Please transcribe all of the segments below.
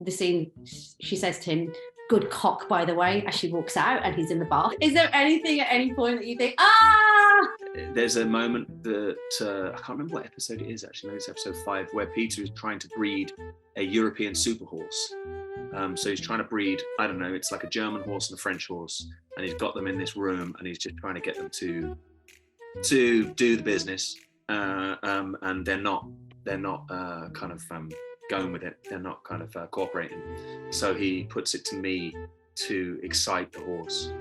the scene, she says to him, "Good cock, by the way," as she walks out and he's in the bath. Is there anything at any point that you think, There's a moment that, I can't remember what episode it is actually, maybe it's episode 5, where Peter is trying to breed a European super horse. So he's trying to breed, I don't know, it's like a German horse and a French horse, and he's got them in this room and he's just trying to get them to do the business, and they're not kind of going with it. They're not kind of cooperating. So he puts it to me to excite the horse.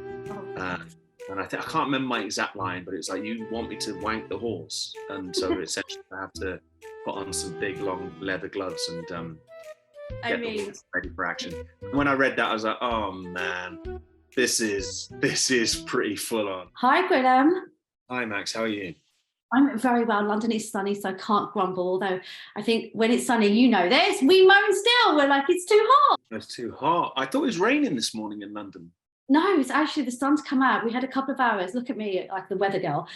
And I can't remember my exact line, but it's like, "You want me to wank the horse?" And so essentially I have to put on some big long leather gloves and get the horse ready for action. When I read that, I was like, oh man, this is pretty full on. Hi, Gwilym. Hi, Max. How are you? I'm very well. London is sunny, so I can't grumble. Although I think when it's sunny, you know this, we moan still. We're like, it's too hot. It's too hot. I thought it was raining this morning in London. No, it's actually the sun's come out. We had a couple of hours. Look at me, like the weather girl.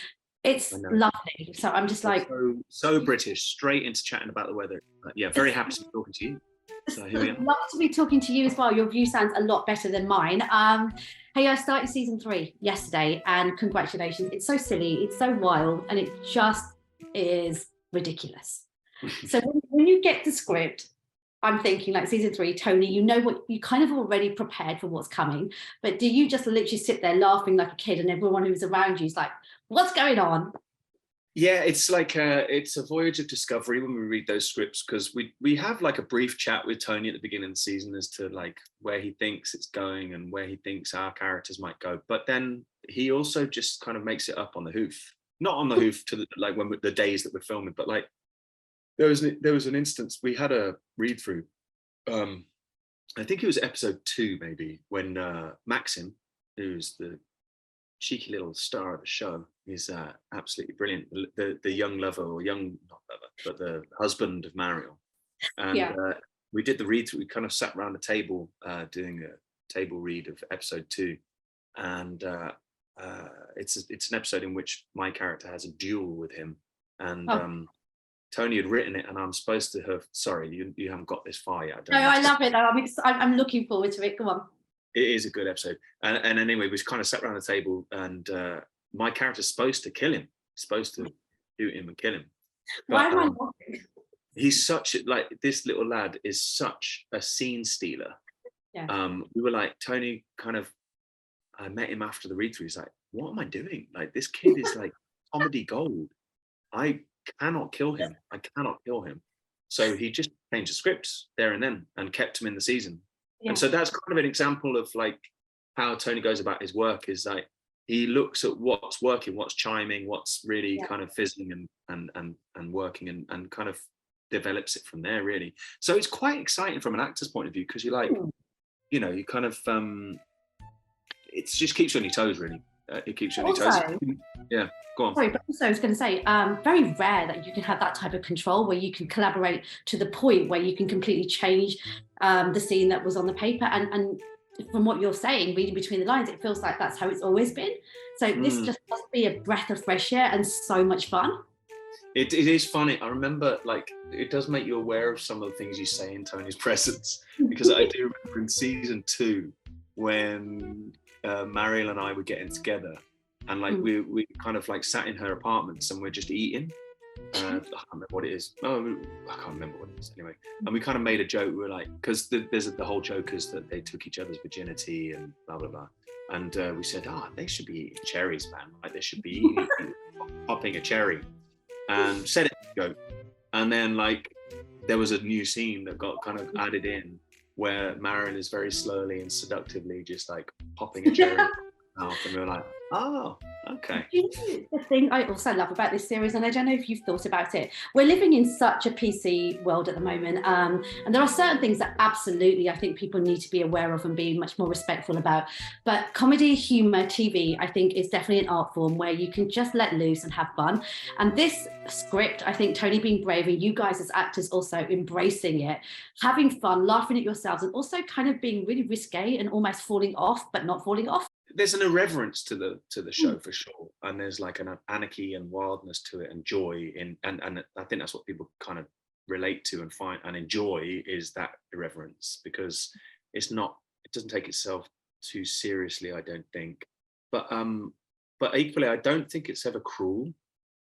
It's lovely. So I'm just like... So British, straight into chatting about the weather. Yeah, very happy to be talking to you. So here we are. Love to be talking to you as well. Your view sounds a lot better than mine. Hey, I started season 3 yesterday, and congratulations. It's so silly, it's so wild, and it just is ridiculous. So when you get the script, I'm thinking like season 3, Tony, you know what, you kind of already prepared for what's coming, but do you just literally sit there laughing like a kid and everyone who's around you is like, what's going on? Yeah, it's like it's a voyage of discovery when we read those scripts, because we have like a brief chat with Tony at the beginning of the season as to like where he thinks it's going and where he thinks our characters might go. But then he also just kind of makes it up on the hoof, not on the hoof to like when the days that we're filming, but like there was an instance we had a read through. I think it was episode 2 maybe, when Maxim, who's the cheeky little star of the show, is absolutely brilliant. The young lover, or not lover, but the husband of Mariel. And we did the read through. We kind of sat around a table doing a table read of episode 2, and it's an episode in which my character has a duel with him, and Tony had written it, and I'm supposed to have. Sorry, you haven't got this far yet. No, I love it. I'm looking forward to it. Go on. It is a good episode, and anyway, we kind of sat around the table, and my character's supposed to kill him, supposed to shoot him and kill him. But, why am I laughing? He's such like, this little lad is such a scene stealer. Yeah. We were like, Tony kind of, I met him after the read through. He's like, what am I doing? Like, this kid is like comedy gold. I cannot kill him. I cannot kill him. So he just changed the scripts there and then and kept him in the season. Yeah. And so that's kind of an example of like how Tony goes about his work, is like he looks at what's working, what's chiming, what's really kind of fizzling and working, and kind of develops it from there, really. So it's quite exciting from an actor's point of view, because you're like, you know, you kind of it just keeps you on your toes, really. It keeps you on your toes. Yeah, go on. Sorry, but also I was going to say, very rare that you can have that type of control where you can collaborate to the point where you can completely change the scene that was on the paper. And from what you're saying, reading between the lines, it feels like that's how it's always been. So this just must be a breath of fresh air and so much fun. It is funny. I remember, like, it does make you aware of some of the things you say in Tony's presence, because I do remember in season 2 when Mariel and I were getting together, and like we kind of like sat in her apartments and we're just eating. I can't remember what it is. Oh, I can't remember what it is anyway. And we kind of made a joke. We were like, because there's the whole joke is that they took each other's virginity and blah blah blah. And we said, they should be eating cherries, man. Like they should be eating, popping a cherry. And said it as a joke. And then like there was a new scene that got kind of added in where Mariel is very slowly and seductively just like popping a cherry out, and we were like, oh, okay. You know, the thing I also love about this series, and I don't know if you've thought about it, we're living in such a PC world at the moment, and there are certain things that absolutely I think people need to be aware of and be much more respectful about. But comedy, humour, TV, I think is definitely an art form where you can just let loose and have fun. And this script, I think Tony being brave and you guys as actors also embracing it, having fun, laughing at yourselves, and also kind of being really risque and almost falling off, but not falling off. There's an irreverence to the show for sure, and there's like an anarchy and wildness to it, and joy in, and I think that's what people kind of relate to and find and enjoy is that irreverence, because it doesn't take itself too seriously, I don't think. But equally, I don't think it's ever cruel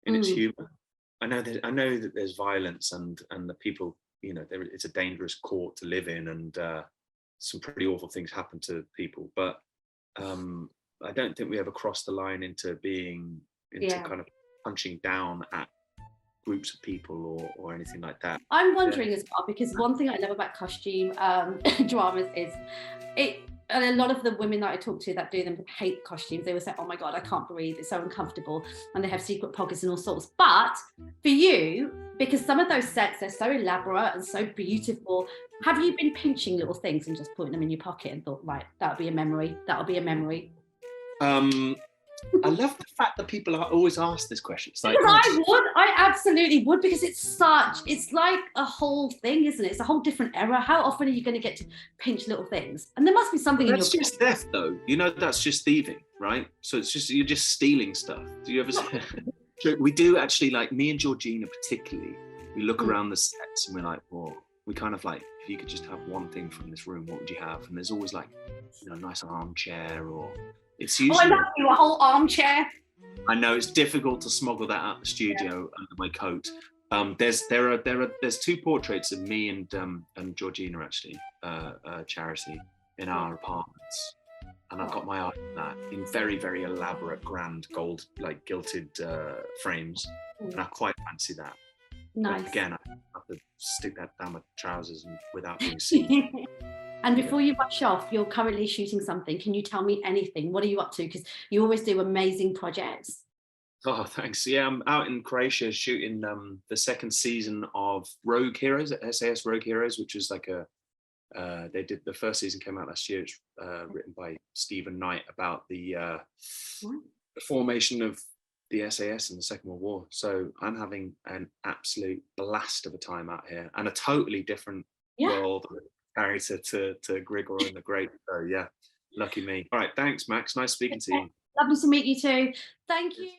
in its humor. I know that there's violence and the people, it's a dangerous court to live in, and some pretty awful things happen to people. But I don't think we ever cross the line into kind of punching down at groups of people or anything like that. I'm wondering as well, because one thing I love about costume dramas is and a lot of the women that I talk to that do them hate costumes. They will say, oh my God, I can't breathe, it's so uncomfortable, and they have secret pockets and all sorts. But for you, because some of those sets, they're so elaborate and so beautiful, have you been pinching little things and just putting them in your pocket and thought, right, that'll be a memory, I love the fact that people always ask this question. It's like, I absolutely would, because it's like a whole thing, isn't it? It's a whole different era. How often are you going to get to pinch little things? And there must be something in your... That's just theft, though. That's just thieving, right? So you're just stealing stuff. Do you ever... We do actually, like me and Georgina particularly, we look around the sets and we're like, well, we kind of like, if you could just have one thing from this room, what would you have? And there's always like, a nice armchair, or... It's usually, I love you, a whole armchair. I know it's difficult to smuggle that out the studio under my coat. There's two portraits of me and Georgina, actually, Charity, in our apartments, and I've got my eye on that in very, very elaborate, grand gold, like gilded frames, and I quite fancy that. Nice. But again, I have to stick that down my trousers and without being seen. And before you rush off, you're currently shooting something. Can you tell me anything? What are you up to? Because you always do amazing projects. Oh, thanks. Yeah, I'm out in Croatia shooting the second season of Rogue Heroes, SAS Rogue Heroes, which is like the first season came out last year. It's written by Stephen Knight about the formation of the SAS in the Second World War. So I'm having an absolute blast of a time out here, and a totally different world. Character to Grigor and the Great. So yeah, lucky me. All right, thanks, Max. Nice speaking to you. Lovely to meet you too. Thank you.